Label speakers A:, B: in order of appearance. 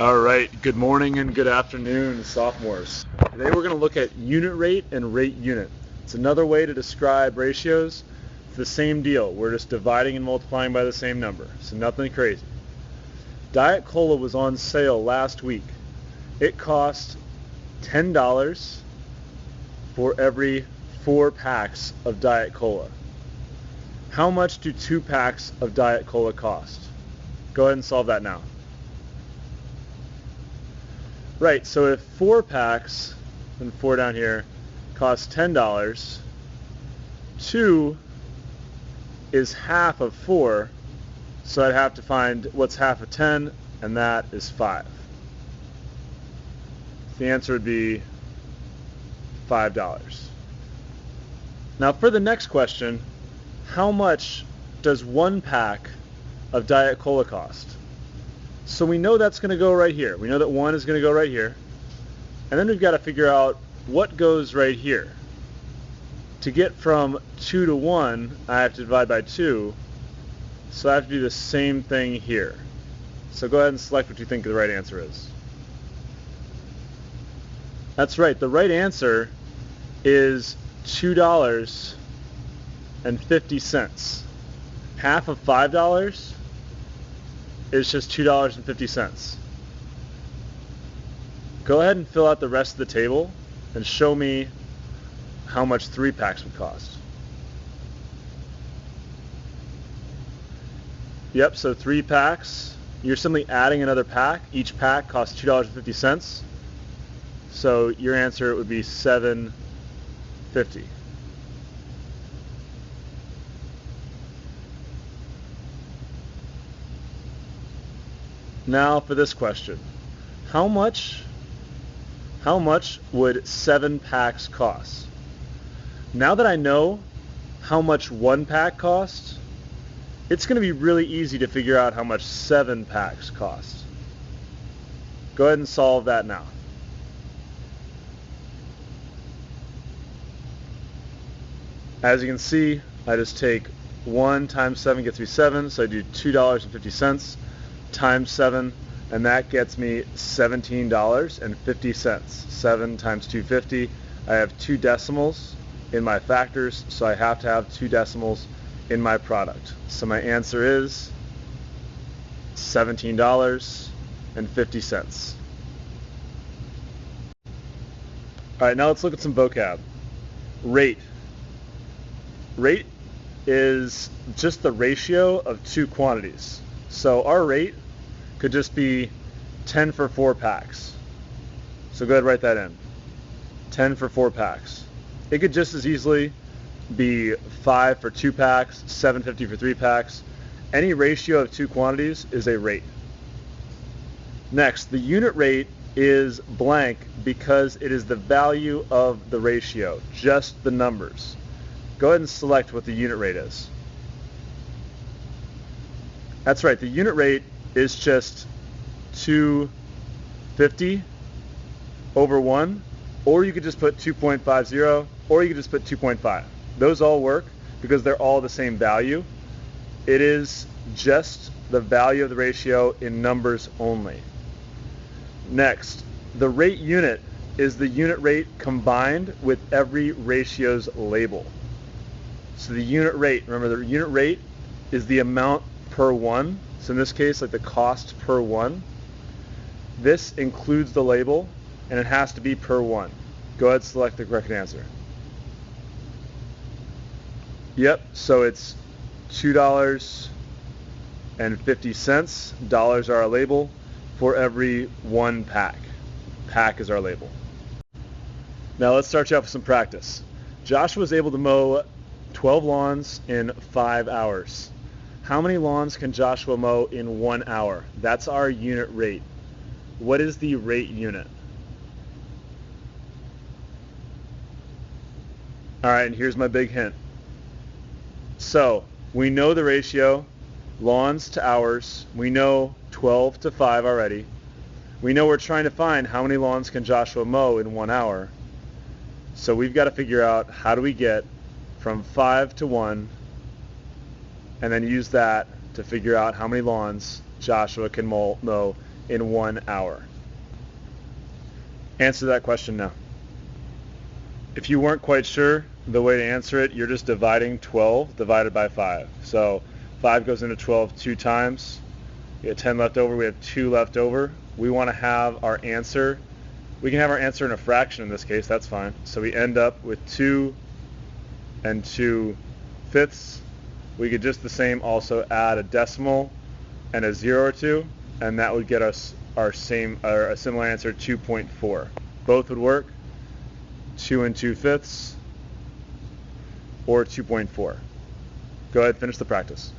A: All right, good morning and good afternoon, sophomores. Today we're going to look at unit rate and rate unit. It's another way to describe ratios. It's the same deal. We're just dividing and multiplying by the same number, so nothing crazy. Diet Cola was on sale last week. It cost $10 for every 4 packs of Diet Cola. How much do 2 packs of Diet Cola cost? Go ahead and solve that now. Right, so if 4 packs, and 4 down here, cost $10, 2 is half of 4, so I'd have to find what's half of 10, and that is 5. The answer would be $5. Now for the next question, how much does 1 pack of Diet Cola cost? So we know that's going to go right here. We know that 1 is going to go right here. And then we've got to figure out what goes right here. To get from 2 to 1, I have to divide by 2. So I have to do the same thing here. So go ahead and select what you think the right answer is. That's right. The right answer is $2.50. Half of $5 is just $2.50. Go ahead and fill out the rest of the table and show me how much 3 packs would cost. Yep, so 3 packs, you're simply adding another pack. Each pack costs $2.50. So your answer would be $7.50. Now for this question. How much would 7 packs cost? Now that I know how much 1 pack costs, it's going to be really easy to figure out how much 7 packs cost. Go ahead and solve that now. As you can see, I just take 1 times 7 gets me 7, so I do $2.50 times 7, and that gets me $17.50. 7 times 250. I have 2 decimals in my factors, so I have to have 2 decimals in my product. So my answer is $17.50. All right, now let's look at some vocab. Rate. Rate is just the ratio of 2 quantities. So our rate could just be 10 for 4 packs. So go ahead and write that in. 10 for 4 packs. It could just as easily be 5 for 2 packs, $7.50 for 3 packs. Any ratio of 2 quantities is a rate. Next, the unit rate is blank because it is the value of the ratio, just the numbers. Go ahead and select what the unit rate is. That's right, the unit rate is just 250 over 1, or you could just put 2.50, or you could just put 2.5. Those all work because they're all the same value. It is just the value of the ratio in numbers only. Next, the rate unit is the unit rate combined with every ratio's label. So the unit rate, remember the unit rate is the amount per 1. So in this case, like the cost per 1. This includes the label, and it has to be per 1. Go ahead and select the correct answer. Yep, so it's $2.50. Dollars are our label for every 1 pack. Pack is our label. Now let's start you off with some practice. Joshua was able to mow 12 lawns in 5 hours. How many lawns can Joshua mow in 1 hour? That's our unit rate. What is the rate unit? All right, and here's my big hint. So we know the ratio, lawns to hours. We know 12 to 5 already. We know we're trying to find how many lawns can Joshua mow in 1 hour. So we've got to figure out how do we get from 5 to 1 and then use that to figure out how many lawns Joshua can mow in 1 hour? Answer that question now. If you weren't quite sure, the way to answer it, you're just dividing 12 divided by 5. So 5 goes into 12 2 times. We have 10 left over. We have 2 left over. We want to have our answer. We can have our answer in a fraction in this case. That's fine. So we end up with 2 and 2/5. We could just the same also add a decimal and a 0 or 2, and that would get us a similar answer, 2.4. Both would work. 2 and 2/5 or 2.4. Go ahead, finish the practice.